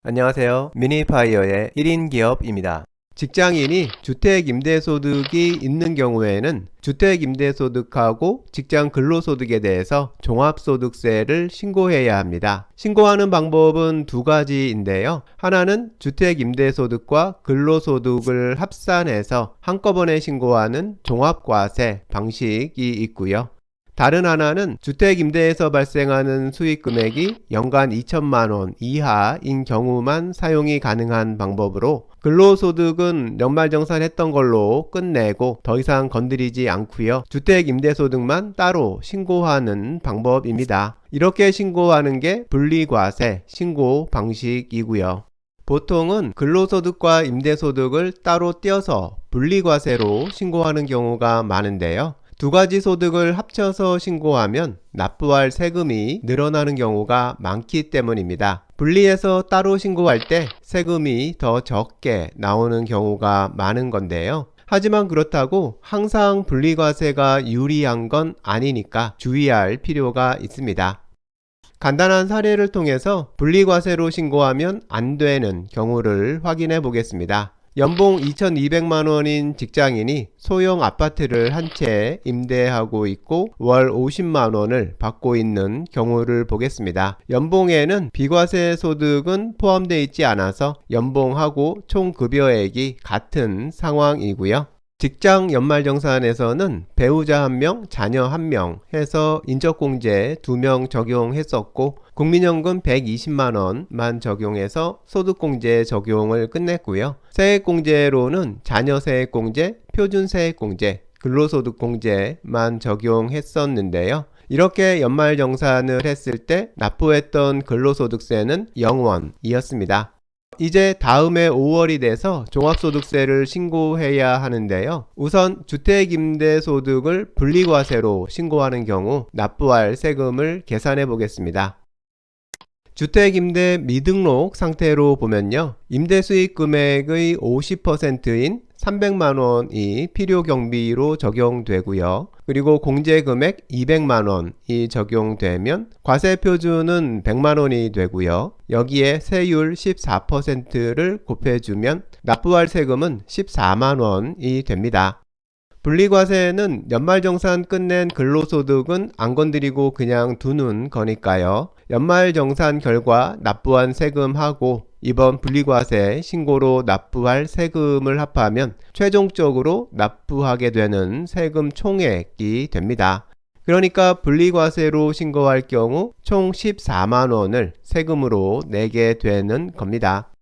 안녕하세요. 미니파이어의 1인 기업입니다. 직장인이 주택임대소득이 있는 경우에는 주택임대소득하고 직장 근로소득에 대해서 종합소득세를 신고해야 합니다. 신고하는 방법은 두 가지인데요. 하나는 주택임대소득과 근로소득을 합산해서 한꺼번에 신고하는 종합과세 방식이 있고요. 다른 하나는 주택임대에서 발생하는 수익금액이 연간 2천만 원 이하인 경우만 사용이 가능한 방법으로 근로소득은 연말정산했던 걸로 끝내고 더 이상 건드리지 않고요. 주택임대소득만 따로 신고하는 방법입니다. 이렇게 신고하는 게 분리과세 신고 방식이고요. 보통은 근로소득과 임대소득을 따로 떼어서 분리과세로 신고하는 경우가 많은데요. 두 가지 소득을 합쳐서 신고하면 납부할 세금이 늘어나는 경우가 많기 때문입니다. 분리해서 따로 신고할 때 세금이 더 적게 나오는 경우가 많은 건데요. 하지만 그렇다고 항상 분리과세가 유리한 건 아니니까 주의할 필요가 있습니다. 간단한 사례를 통해서 분리과세로 신고하면 안 되는 경우를 확인해 보겠습니다. 연봉 2,200만 원인 직장인이 소형 아파트를 한 채 임대하고 있고 월 50만 원을 받고 있는 경우를 보겠습니다. 연봉에는 비과세 소득은 포함되어 있지 않아서 연봉하고 총 급여액이 같은 상황이고요. 직장 연말정산에서는 배우자 1명, 자녀 1명 해서 인적공제 2명 적용했었고 국민연금 120만원만 적용해서 소득공제 적용을 끝냈고요. 세액공제로는 자녀 세액공제, 표준 세액공제, 근로소득공제만 적용했었는데요. 이렇게 연말정산을 했을 때 납부했던 근로소득세는 0원이었습니다. 이제 다음해 5월이 돼서 종합소득세를 신고해야 하는데요. 우선 주택임대소득을 분리과세로 신고하는 경우 납부할 세금을 계산해 보겠습니다. 주택임대 미등록 상태로 보면요. 임대수익 금액의 50%인 300만원이 필요경비로 적용되고요. 그리고 공제금액 200만원이 적용되면 과세표준은 100만원이 되고요. 여기에 세율 14%를 곱해주면 납부할 세금은 14만원이 됩니다. 분리과세는 연말정산 끝낸 근로소득은 안 건드리고 그냥 두는 거니까요. 연말정산 결과 납부한 세금하고 이번 분리과세 신고로 납부할 세금을 합하면 최종적으로 납부하게 되는 세금 총액이 됩니다. 그러니까 분리과세로 신고할 경우 총 14만원을 세금으로 내게 되는 겁니다.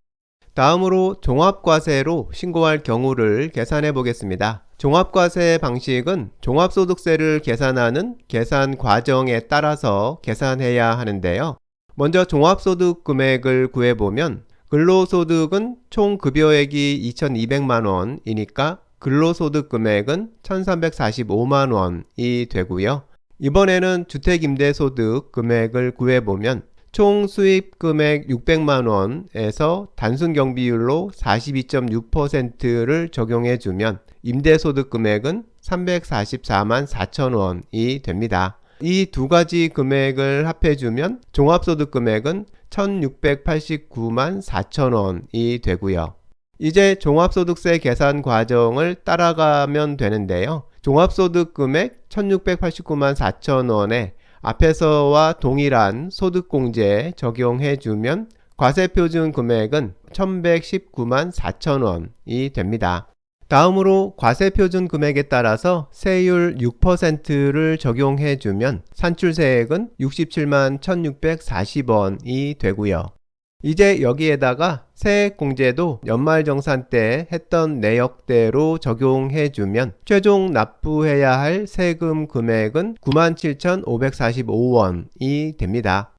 다음으로 종합과세로 신고할 경우를 계산해 보겠습니다. 종합과세 방식은 종합소득세를 계산하는 계산 과정에 따라서 계산해야 하는데요. 먼저 종합소득 금액을 구해보면 근로소득은 총 급여액이 2,200만원이니까 근로소득 금액은 1,345만원이 되고요. 이번에는 주택임대소득 금액을 구해보면 총 수입 금액 600만원에서 단순 경비율로 42.6%를 적용해주면 임대소득 금액은 344만 4천원이 됩니다. 이 두 가지 금액을 합해주면 종합소득 금액은 1689만 4천원이 되고요. 이제 종합소득세 계산 과정을 따라가면 되는데요. 종합소득 금액 1689만 4천원에 앞에서와 동일한 소득공제 적용해주면 과세표준 금액은 1119만 4천원이 됩니다. 다음으로 과세표준 금액에 따라서 세율 6%를 적용해주면 산출세액은 67만 1640원이 되고요. 이제 여기에다가 세액공제도 연말정산 때 했던 내역대로 적용해주면 최종 납부해야 할 세금 금액은 97,545원이 됩니다.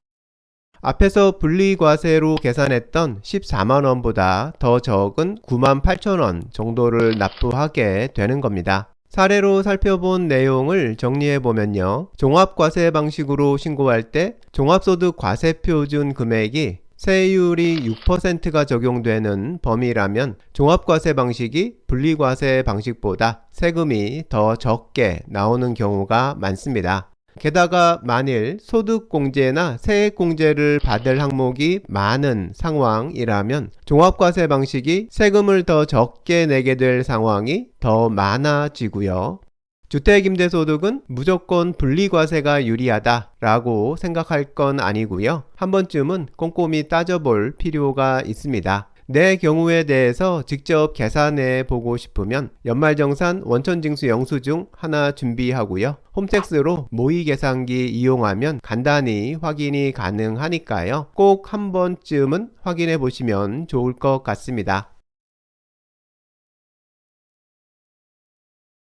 앞에서 분리과세로 계산했던 14만원보다 더 적은 98,000원 정도를 납부하게 되는 겁니다. 사례로 살펴본 내용을 정리해보면요. 종합과세 방식으로 신고할 때 종합소득 과세표준 금액이 세율이 6%가 적용되는 범위라면 종합과세 방식이 분리과세 방식보다 세금이 더 적게 나오는 경우가 많습니다. 게다가 만일 소득공제나 세액공제를 받을 항목이 많은 상황이라면 종합과세 방식이 세금을 더 적게 내게 될 상황이 더 많아지고요. 주택임대소득은 무조건 분리과세가 유리하다라고 생각할 건 아니고요. 한 번쯤은 꼼꼼히 따져볼 필요가 있습니다. 내 경우에 대해서 직접 계산해 보고 싶으면 연말정산 원천징수 영수증 하나 준비하고요. 홈택스로 모의계산기 이용하면 간단히 확인이 가능하니까요. 꼭 한 번쯤은 확인해 보시면 좋을 것 같습니다.